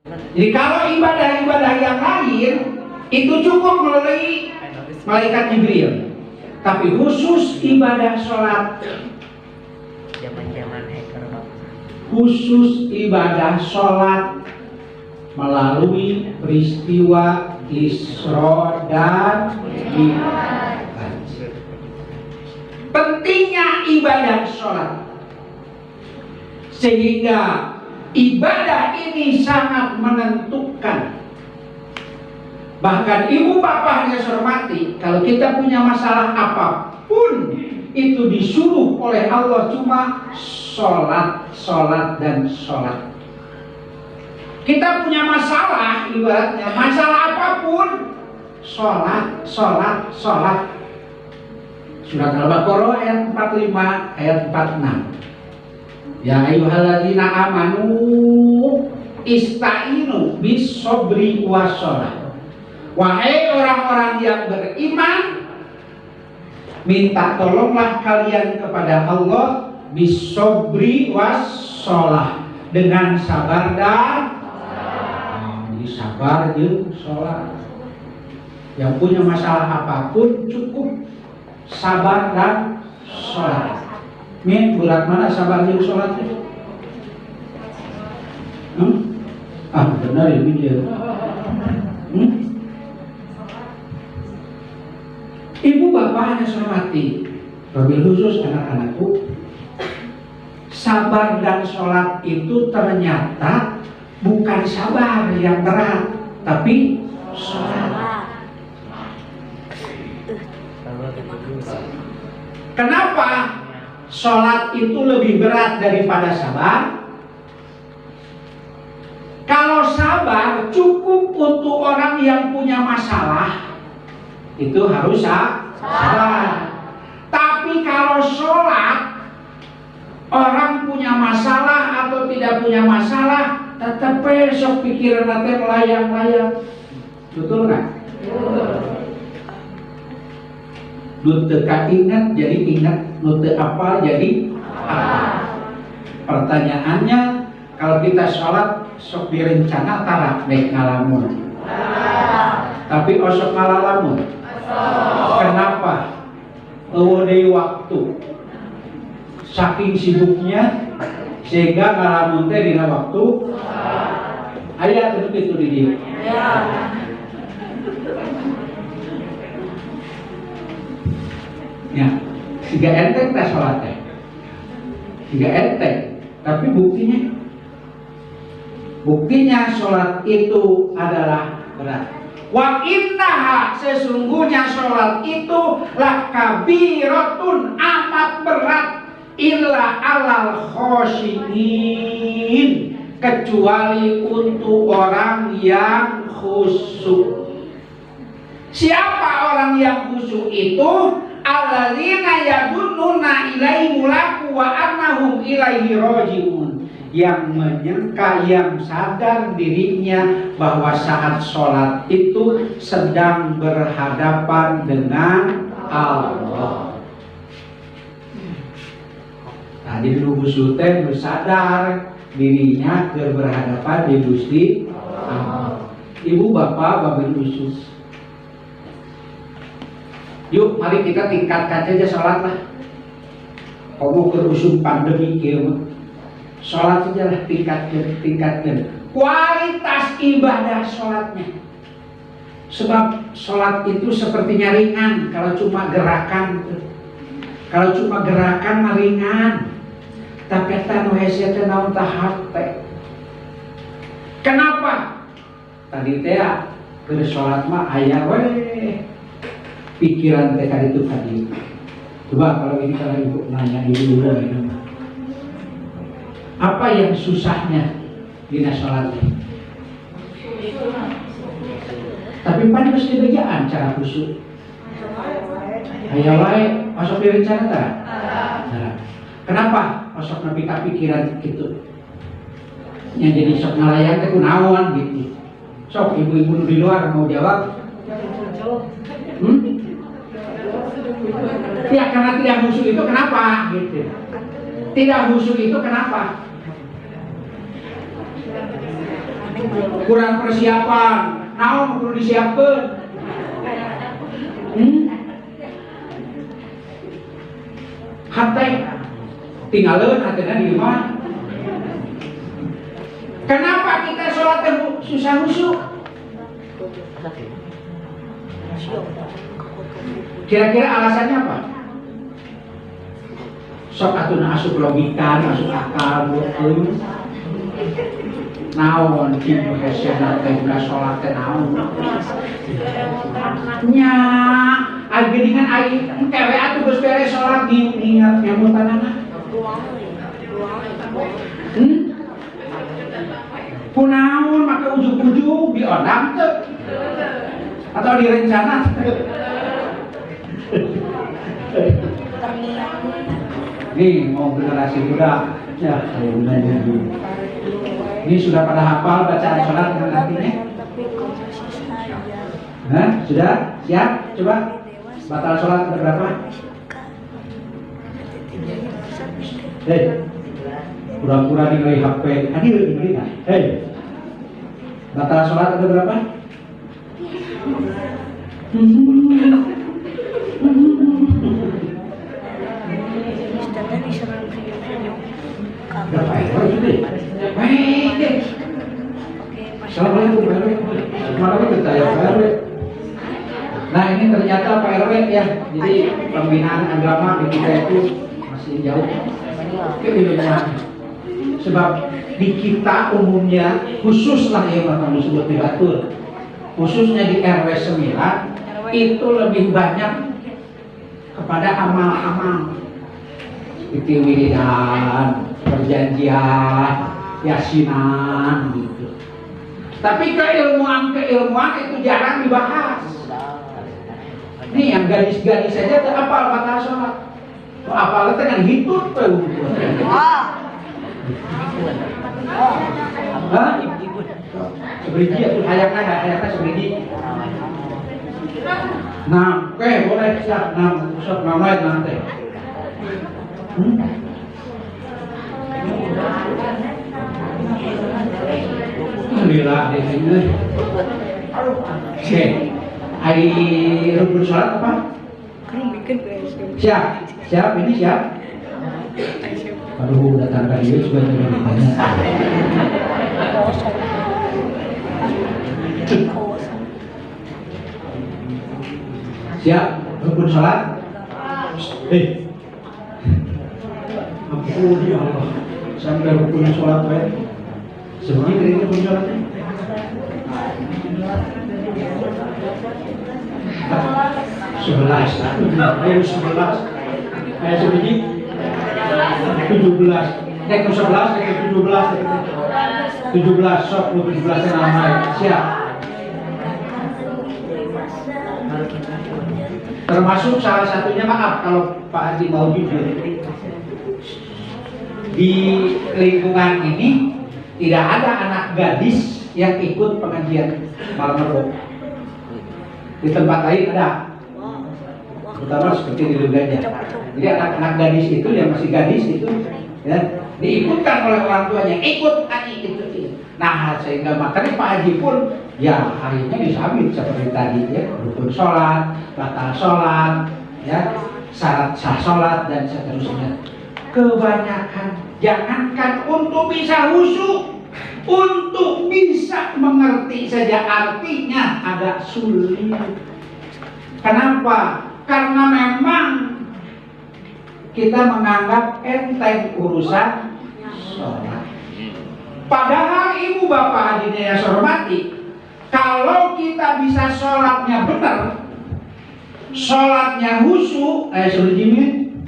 Jadi kalau ibadah-ibadah yang lain itu cukup melalui malaikat Jibril, tapi khusus ibadah sholat, khusus ibadah sholat melalui peristiwa Isra dan Mi'raj. Pentingnya ibadah sholat, sehingga ibadah ini sangat menentukan. Bahkan ibu bapak yang saya hormati, kalau kita punya masalah apapun, itu disuruh oleh Allah cuma sholat, sholat, dan sholat. Kita punya masalah, ibaratnya masalah apapun, sholat, sholat, sholat. Surat Al-Baqarah ayat 45, ayat 46. Ya ayyuhalladzina amanu ista'inu bis-sabri was-shalah. Wahai orang-orang yang beriman, minta tolonglah kalian kepada Allah bis-sabri was-shalah, dengan sabar dan sabar jeung sholat. Yang punya masalah apapun cukup sabar dan sholat. Min bulat mana sabar jeung sholat itu? Benar ya dia. Ibu bapaknya hormati, wabil khusus anak-anakku, sabar dan sholat itu ternyata bukan sabar yang berat, tapi sholat. Kenapa sholat itu lebih berat daripada sabar? Kalau sabar cukup untuk orang yang punya masalah, itu harus sabar. Tapi kalau sholat, orang punya masalah atau tidak punya masalah, tetap besok pikiran nanti melayang-layang. Betul nggak? Nute ingat jadi ingat, nute apa jadi apa. Pertanyaannya, kalau kita sholat sok direncana tarak baik ngalamun, tapi osok ngalalamun. Kenapa? Dari waktu saking sibuknya sehingga ngalamun teh dina waktu aya itu di dia. Ya, siga enteng teh sholat teh, siga enteng, tapi buktinya sholat itu adalah berat. Wa innaha, sesungguhnya sholat itu lakabiratun, amat berat, illa alal khosyin, kecuali untuk orang yang khusyuk. Siapa orang yang khusyuk itu? Alladzina yadunnuna ilaihi mulaku wa annahum ilaihi rajiun, yang menyangka, yang sadar dirinya bahwa saat sholat itu sedang berhadapan dengan Allah. Tadi dulu Sultan bersadar dirinya berhadapan di Gusti Allah. Ibu bapak babil khusus, yuk mari kita tingkatkan saja sholat lah. Kamu kerusung pandemi kiamat, sholat saja lah, tingkatkan kualitas ibadah sholatnya. Sebab sholat itu sepertinya ringan kalau cuma gerakan. Kalau cuma gerakan ringan, tapi tanu hese teh naon tahap teh. Kenapa? Tadi teh keur sholat mah aya we pikiran teh tadi itu tadi. Coba kalau ini kalau ibu nanya ibu ini, apa yang susahnya dina sholat? Tapi pan mesti begaan cara khusyuk. Aya wae masuk direncana tah? Kenapa? Masuk nabi pikiran gitu. Yang jadi sok ngalayan teh kunaon gitu. Sok ibu-ibu di luar mau jawab? Ya karena tidak khusyuk itu kenapa gitu. Tidak khusyuk itu kenapa? kurang persiapan, naon perlu disiapkan. Hatai tinggalin hatena di mana? Kenapa kita sholat susah khusyuk? Kira-kira alasannya apa? Sok atuh masuk logika, masuk akal, betul. Naon kieu hesena teh ulah salat teh naon? Nya, ari geuningan ai kewe atuh geus beres salat diingat nyamutanana. Kunaon maka ujug-ujug diodang teu? Atau direncana? Nih mau generasi muda ya ini sudah pada hafal bacaan sholat dengan artinya? Nah, sudah siap? Coba batal sholat ada berapa? Hei, pura-pura nilai HP hadir ini nah. Hei, batal sholat ada berapa? Berapa ekor itu? Baik. Assalamualaikum Pak RW. Mana kita ya Pak RW? Nah ini ternyata Pak RW ya. Jadi pembinaan agama di kita itu masih jauh keilmuan. Sebab di kita umumnya khususlah yang pertama disebut dibatur, khususnya di RW 9 itu lebih banyak kepada amal-amal seperti wiridan, perjanjian, yasinan gitu. Tapi keilmuan itu jarang dibahas. Nih yang gadis-gadis saja tuh apal batal sholat. Tuh apal itu kan hitut tuh. Hah? Sebriji itu hayaknya sebriji. Nah, oke boleh siap. Nah, usap namanya nanti. Alhamdulillah di sini. Oke, hari rukun sholat apa? Siap, ini siap. Aduh, datang ke dia juga tidak ditanya. Siap, rukun sholat. Ampun ya Allah, sampai rukun sholat sebegitu ini rukun sholatnya. 11, ayo 11, ayo sebiji 17, naik ke 11, naik ke 17, sok 17 nama siap. Termasuk salah satunya maaf kalau Pak Haji mau jujur, di lingkungan ini tidak ada anak gadis yang ikut pengajian malam Rebo. Di tempat lain ada, terutama seperti di Luganya. Jadi anak-anak gadis itu yang masih gadis itu ya, diikutkan oleh orang tuanya, ikut itu. Nah sehingga makanya Pak Haji pun ya harinya disabit seperti tadi ya, rukun sholat, batal sholat, ya syarat sah sholat dan seterusnya. Kebanyakan jangankan untuk bisa khusyuk, untuk bisa mengerti saja artinya agak sulit. Kenapa? Karena memang kita menganggap enteng urusan sholat. Padahal ibu bapak hadirin yang saya hormati, kalau kita bisa sholatnya benar, sholatnya khusyuk, suruh jimin.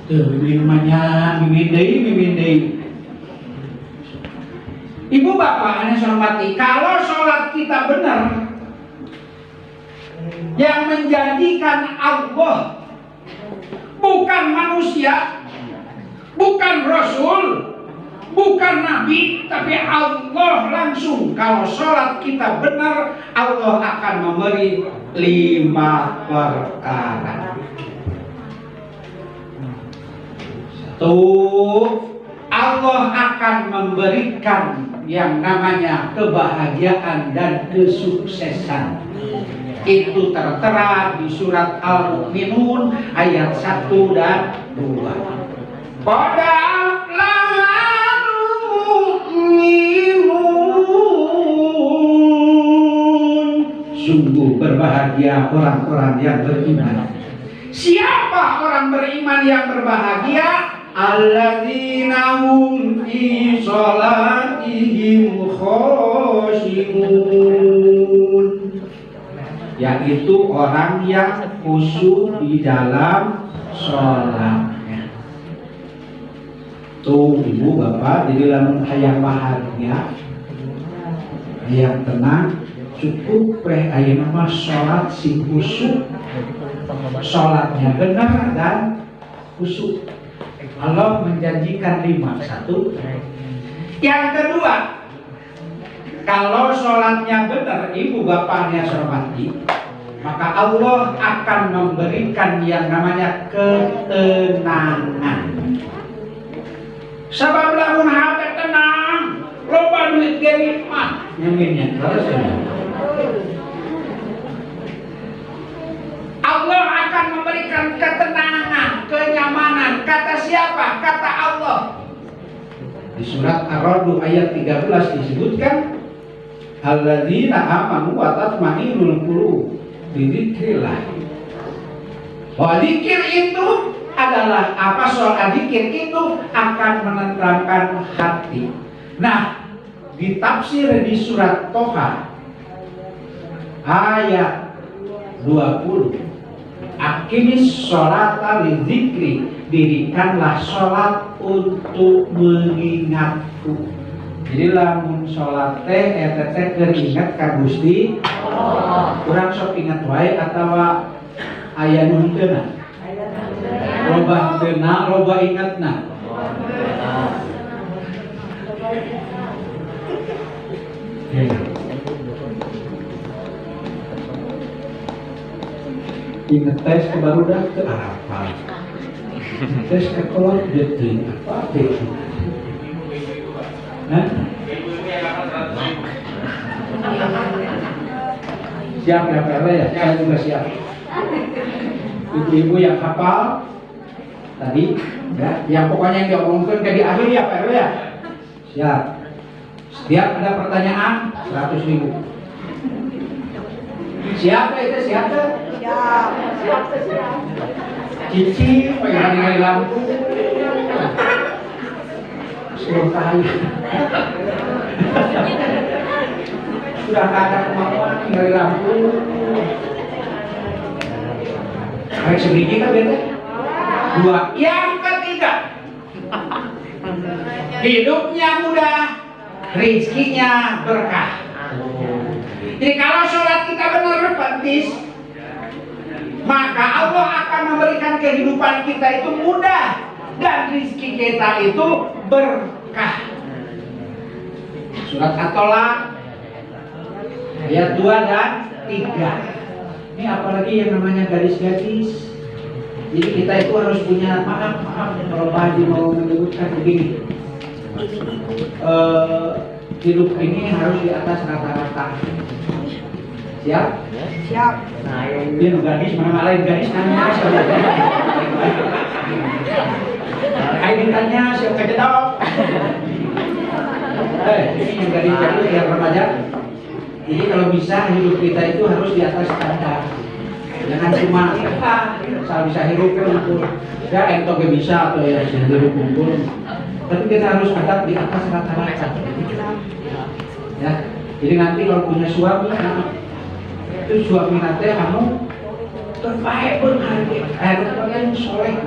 Tuh, minumannya mimin deui. Ibu bapak yang saya hormati, kalau sholat kita benar, yang menjadikan Allah bukan manusia, bukan Rasul, bukan Nabi, tapi Allah langsung. Kalau sholat kita benar, Allah akan memberi 5 perkara. Tuh, Allah akan memberikan yang namanya kebahagiaan dan kesuksesan. Itu tertera di surat Al-Mu'minun ayat 1 dan 2. Qad aflahal mu'minun. Sungguh berbahagia orang-orang yang beriman. Siapa orang beriman yang berbahagia? Alladzina hum fi sholatihim khashi'un, yaitu orang yang khusyuk di dalam sholatnya. Tuh ibu bapak, jadi lamun hayang bahagia, hayang tenang, cukup ayeuna mah sholat sing khusyuk, sholatnya benar dan khusyuk. Allah menjanjikan 5. 1. Yang kedua, kalau sholatnya benar, ibu bapaknya hormati, maka Allah akan memberikan yang namanya ketenangan. Sabab lamun hati tenang, loba duit ge nikmat. Nyaminnya terus ya. Allah akan memberikan ketenangan, kenyamanan. Kata siapa? Kata Allah. Di surat Ar-Ra'd ayat 13 disebutkan, alladzina amanu wa tatma'innul qulub bi dzikrillah. Bahwa zikir itu adalah apa? Soal zikir itu akan menenteramkan hati. Nah, ditafsir di surat Toha ayat 20. Aqimis sholata lidzikri, dirikanlah sholat untuk mengingatku. Jadi lamun sholat teh eta teh keur ingat ka Gusti Allah. Urang sok ingat wae atawa aya nu henteu. Loba henteu, loba ingatna. Ingat tes ke barudak ke apa? Tes ke kolot jadi apa? Siap ya PRW ya? Saya juga siap. Ibu-ibu yang hafal tadi, ya, yang pokoknya yang diomongkan ke di akhir ya PRW ya? Siap. Setiap ada pertanyaan 100.000. Siap ya itu siap ya? Siap. Cici pengen ningali lampu. Sudah kaya. Sudah tak ada kemampuan ningali lampu. Baik sedikit kan bete? 2. Yang ketiga, hidupnya mudah, rezekinya berkah. Jadi kalau sholat kita benar penting, maka Allah akan memberikan kehidupan kita itu mudah dan rezeki kita itu berkah. Surat At-Tolak ayat 2 dan 3. Ini apalagi yang namanya gadis-gadis. Jadi kita itu harus punya maaf kalau Pak Haji mau menyebutkan begini. Hidup ini harus di atas rata-rata. Siap? Siap. Nah, dia gadis, mana lain gadis nanya siapa? Ayo ditanya siapa kejedok? Ini yang gadis-gadis yang remaja. Jadi kalau bisa hidup kita itu harus di atas standar. Jangan cuma asal bisa hidup kumpul. Ya entok bisa atau ya hidup kumpul. Tapi kita harus ada di atas rata-rata. Ya. Jadi nanti kalau punya suami, itu suami nanti kamu terbaik pun hari ini, kalian soleh.